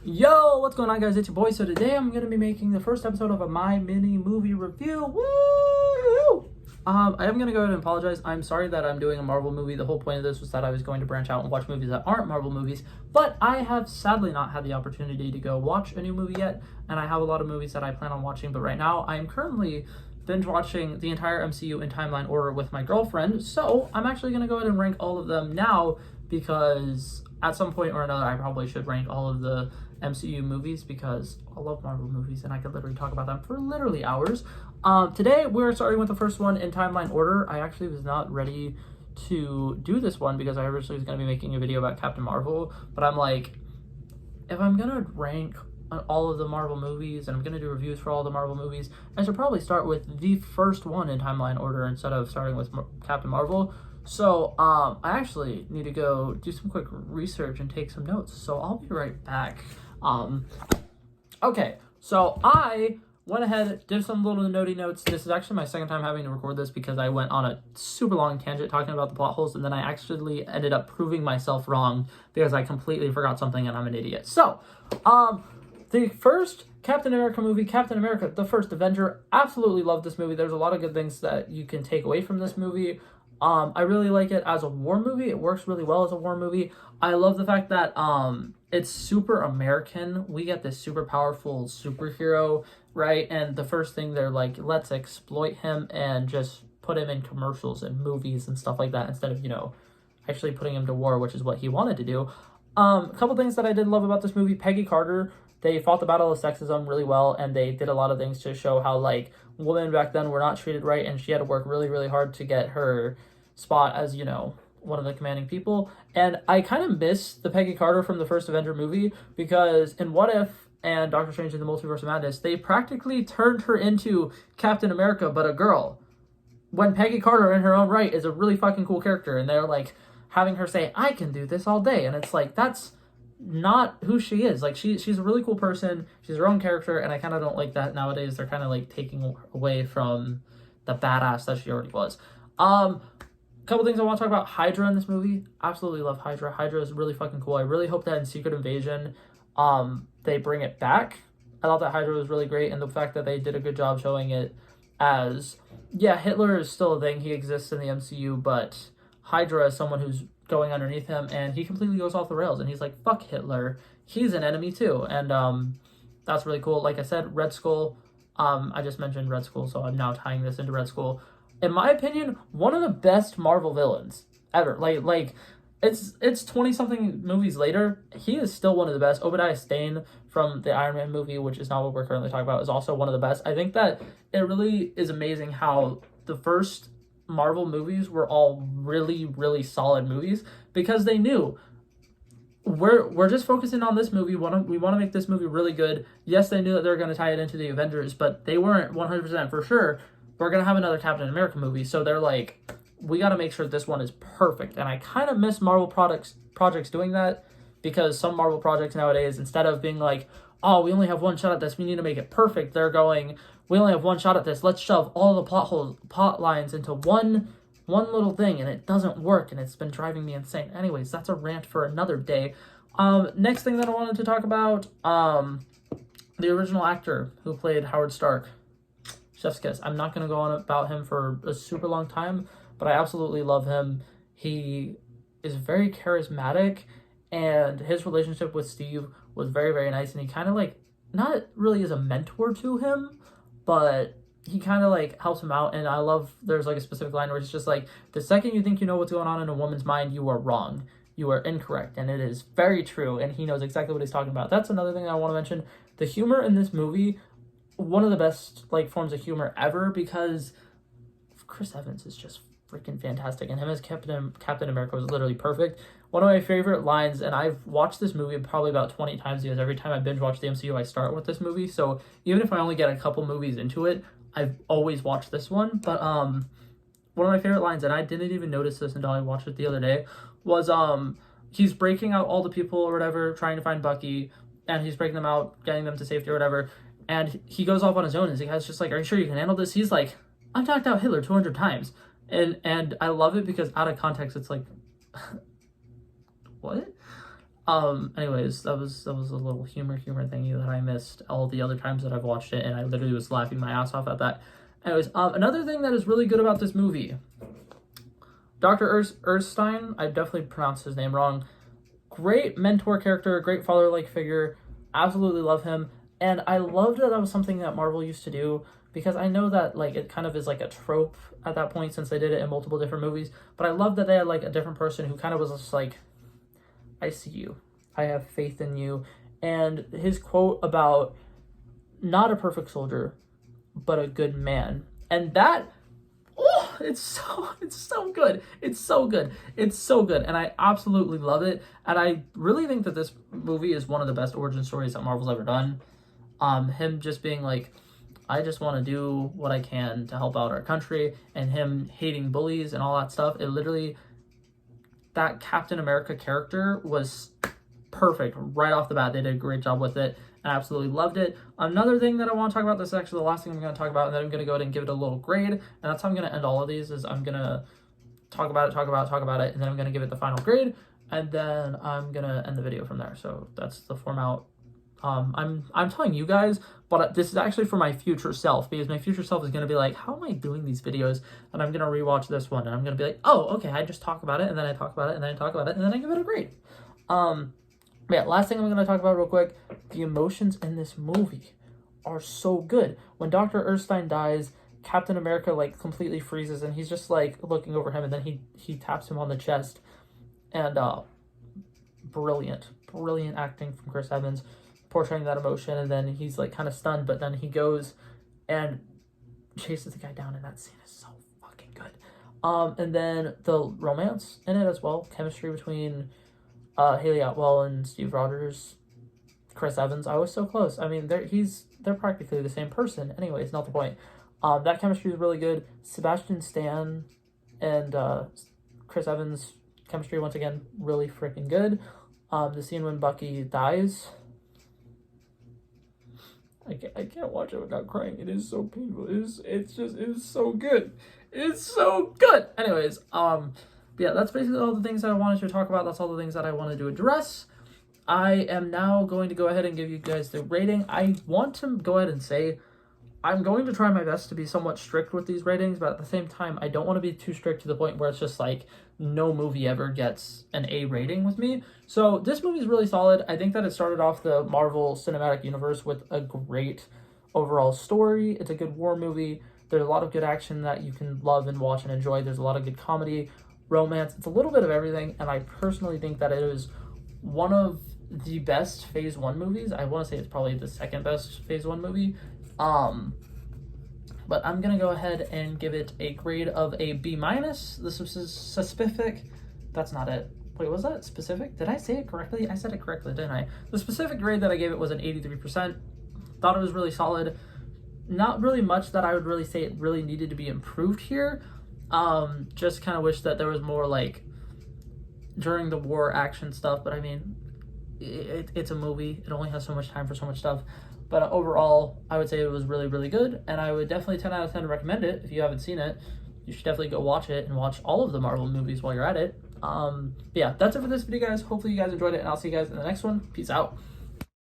Yo, what's going on, guys? It's your boy. So today I'm going to be making the first episode of a My Mini Movie review. Woo! I am going to go ahead and apologize. I'm sorry that I'm doing a Marvel movie. The whole point of this was that I was going to branch out and watch movies that aren't Marvel movies, but I have sadly not had the opportunity to go watch a new movie yet, and I have a lot of movies that I plan on watching, but right now I am currently binge watching the entire MCU in timeline order with my girlfriend, so I'm actually going to go ahead and rank all of them now because at some point or another I probably should rank all of the MCU movies because I love Marvel movies and I could literally talk about them for literally hours. Today we're starting with the first one in timeline order. I actually was not ready to do this one because I originally was going to be making a video about Captain Marvel, but I'm like, if I'm going to rank all of the Marvel movies and I'm going to do reviews for all the Marvel movies, I should probably start with the first one in timeline order instead of starting with Captain Marvel. So I actually need to go do some quick research and take some notes, so I'll be right back. Okay, so I went ahead, did some little notey notes. This is actually my second time having to record this because I went on a super long tangent talking about the plot holes, and then I actually ended up proving myself wrong because I completely forgot something and I'm an idiot. So, the first Captain America movie, Captain America, the First Avenger, absolutely love this movie. There's a lot of good things that you can take away from this movie. I really like it as a war movie. It works really well as a war movie. I love the fact that it's super American. We get this super powerful superhero, right? And the first thing they're like, let's exploit him and just put him in commercials and movies and stuff like that instead of, actually putting him to war, which is what he wanted to do. A couple things that I did love about this movie, Peggy Carter, they fought the battle of sexism really well, and they did a lot of things to show how, like, women back then were not treated right, and she had to work really, really hard to get her spot as, one of the commanding people. And I kind of miss the Peggy Carter from the first Avenger movie because in What If and Doctor Strange in the Multiverse of Madness, they practically turned her into Captain America, but a girl. When Peggy Carter in her own right is a really fucking cool character, and they're like having her say, I can do this all day. And it's like, that's not who she is. Like, she's a really cool person. She's her own character, and I kind of don't like that nowadays. They're kind of like taking away from the badass that she already was. Couple things I want to talk about. Hydra in this movie. Absolutely love Hydra. Hydra is really fucking cool. I really hope that in Secret Invasion, they bring it back. I thought that Hydra was really great, and the fact that they did a good job showing it as, yeah, Hitler is still a thing. He exists in the MCU, but Hydra is someone who's going underneath him, and he completely goes off the rails, and he's like, fuck Hitler. He's an enemy too, and that's really cool. Like I said, Red Skull. I just mentioned Red Skull, so I'm now tying this into Red Skull. In my opinion, one of the best Marvel villains ever. Like it's 20-something movies later, he is still one of the best. Obadiah Stane from the Iron Man movie, which is not what we're currently talking about, is also one of the best. I think that it really is amazing how the first Marvel movies were all really, really solid movies because they knew we're just focusing on this movie. We want to make this movie really good. Yes, they knew that they were going to tie it into the Avengers, but they weren't 100% for sure we're going to have another Captain America movie. So they're like, we got to make sure this one is perfect. And I kind of miss Marvel projects doing that because some Marvel projects nowadays, instead of being like, oh, we only have one shot at this, we need to make it perfect, they're going, we only have one shot at this, let's shove all the plot lines into one little thing, and it doesn't work, and it's been driving me insane. Anyways, that's a rant for another day. Next thing that I wanted to talk about, the original actor who played Howard Stark, chef's kiss. I'm not going to go on about him for a super long time, but I absolutely love him. He is very charismatic, and his relationship with Steve was very, very nice, and he kind of like, not really as a mentor to him, but he kind of like helps him out. And I love, there's like a specific line where it's just like, the second you think you know what's going on in a woman's mind, you are wrong. You are incorrect. And it is very true. And he knows exactly what he's talking about. That's another thing I want to mention. The humor in this movie, one of the best like forms of humor ever, because Chris Evans is just freaking fantastic, and him as Captain America was literally perfect. One of my favorite lines, and I've watched this movie probably about 20 times because every time I binge watch the MCU, I start with this movie. So even if I only get a couple movies into it, I've always watched this one. But one of my favorite lines, and I didn't even notice this until I watched it the other day, was he's breaking out all the people or whatever, trying to find Bucky, and he's breaking them out, getting them to safety or whatever. And he goes off on his own, and the guy's just like, are you sure you can handle this? He's like, I've knocked out Hitler 200 times. And I love it because out of context, it's like, what? Anyways, that was a little humor thingy that I missed all the other times that I've watched it, and I literally was laughing my ass off at that. Anyways, another thing that is really good about this movie, Dr. Erskine, I definitely pronounced his name wrong. Great mentor character, great father-like figure. Absolutely love him. And I loved that was something that Marvel used to do, because I know that like it kind of is like a trope at that point since they did it in multiple different movies. But I love that they had like a different person who kind of was just like, I see you. I have faith in you. And his quote about not a perfect soldier, but a good man. And that, oh, it's so good. It's so good. It's so good. And I absolutely love it. And I really think that this movie is one of the best origin stories that Marvel's ever done. Him just being like, I just want to do what I can to help out our country, and him hating bullies and all that stuff. It literally, that Captain America character was perfect right off the bat. They did a great job with it. I absolutely loved it. Another thing that I want to talk about, this is actually the last thing I'm going to talk about, and then I'm going to go ahead and give it a little grade. And that's how I'm going to end all of these, is I'm going to talk about it, and then I'm going to give it the final grade, and then I'm going to end the video from there. So that's the format. I'm telling you guys, but this is actually for my future self, because my future self is going to be like, how am I doing these videos? And I'm going to rewatch this one, and I'm going to be like, oh, okay, I just talk about it, and then I talk about it, and then I talk about it, and then I give it a grade. Yeah, last thing I'm going to talk about real quick, the emotions in this movie are so good. When Dr. Erskine dies, Captain America like completely freezes, and he's just like looking over him, and then he taps him on the chest, and brilliant acting from Chris Evans, portraying that emotion. And then he's like kind of stunned, but then he goes and chases the guy down, and that scene is so fucking good. And then the romance in it as well, chemistry between Haley Atwell and Steve Rogers, Chris Evans. I was so close. I mean, they're practically the same person. Anyways, not the point. That chemistry is really good. Sebastian Stan and Chris Evans chemistry, once again, really freaking good. The scene when Bucky dies, I can't watch it without crying. It is so painful. It is so good. It's so good. Anyways, yeah, that's basically all the things that I wanted to talk about. That's all the things that I wanted to address. I am now going to go ahead and give you guys the rating. I want to go ahead and say I'm going to try my best to be somewhat strict with these ratings, but at the same time, I don't want to be too strict to the point where it's just like no movie ever gets an A rating with me. So this movie is really solid. I think that it started off the Marvel Cinematic Universe with a great overall story. It's a good war movie. There's a lot of good action that you can love and watch and enjoy. There's a lot of good comedy, romance. It's a little bit of everything, and I personally think that it is one of the best Phase 1 movies. I want to say it's probably the second best Phase 1 movie. But I'm going to go ahead and give it a grade of a B-. This was specific. That's not it. Wait, was that specific? Did I say it correctly? I said it correctly, didn't I? The specific grade that I gave it was an 83%. Thought it was really solid. Not really much that I would really say it really needed to be improved here. Just kind of wish that there was more like during the war action stuff, but I mean, it's a movie. It only has so much time for so much stuff. But overall, I would say it was really, really good, and I would definitely 10 out of 10 recommend it. If you haven't seen it, you should definitely go watch it and watch all of the Marvel movies while you're at it. Yeah, that's it for this video, guys. Hopefully you guys enjoyed it, and I'll see you guys in the next one. Peace out.